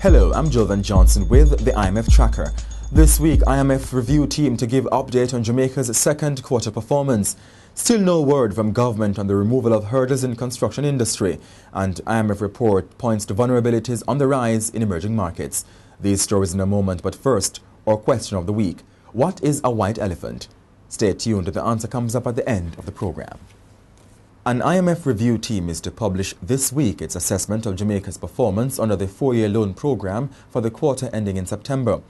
Hello, I'm Jovan Johnson with the IMF Tracker. This week, IMF review team to give update on Jamaica's second quarter performance. Still no word from government on the removal of hurdles in construction industry, and IMF report points to vulnerabilities on the rise in emerging markets. These stories in a moment, but first, our question of the week. What is a white elephant? Stay tuned, the answer comes up at the end of the program. An IMF review team is to publish this week its assessment of Jamaica's performance under the 4-year loan program for the quarter ending in September.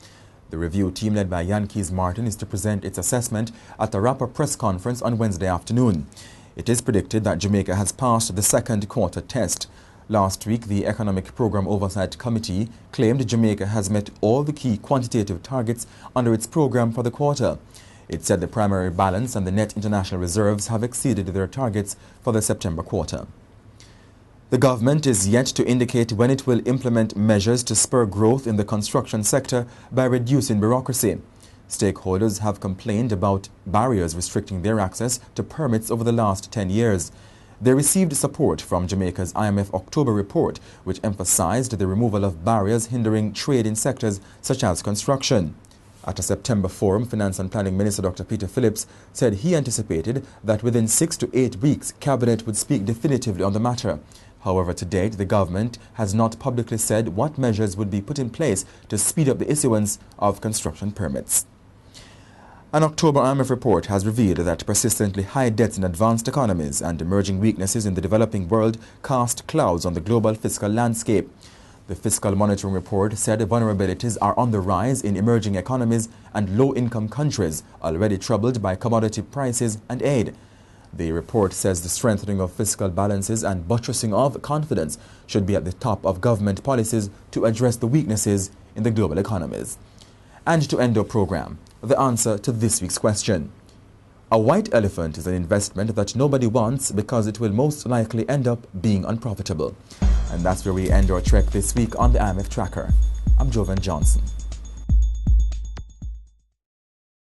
The review team led by Yankees Martin is to present its assessment at a wrap-up press conference on Wednesday afternoon. It is predicted that Jamaica has passed the second quarter test. Last week, the Economic Program Oversight Committee claimed Jamaica has met all the key quantitative targets under its program for the quarter. It said the primary balance and the net international reserves have exceeded their targets for the September quarter. The government is yet to indicate when it will implement measures to spur growth in the construction sector by reducing bureaucracy. Stakeholders have complained about barriers restricting their access to permits over the last 10 years. They received support from Jamaica's IMF October report, which emphasized the removal of barriers hindering trade in sectors such as construction. At a September forum, Finance and Planning Minister Dr. Peter Phillips said he anticipated that within 6 to 8 weeks, Cabinet would speak definitively on the matter. However, to date, the government has not publicly said what measures would be put in place to speed up the issuance of construction permits. An October IMF report has revealed that persistently high debts in advanced economies and emerging weaknesses in the developing world cast clouds on the global fiscal landscape. The Fiscal Monitoring Report said vulnerabilities are on the rise in emerging economies and low-income countries already troubled by commodity prices and aid. The report says the strengthening of fiscal balances and buttressing of confidence should be at the top of government policies to address the weaknesses in the global economies. And to end our program, the answer to this week's question. A white elephant is an investment that nobody wants because it will most likely end up being unprofitable. And that's where we end our trek this week on the IMF Tracker. I'm Jovan Johnson.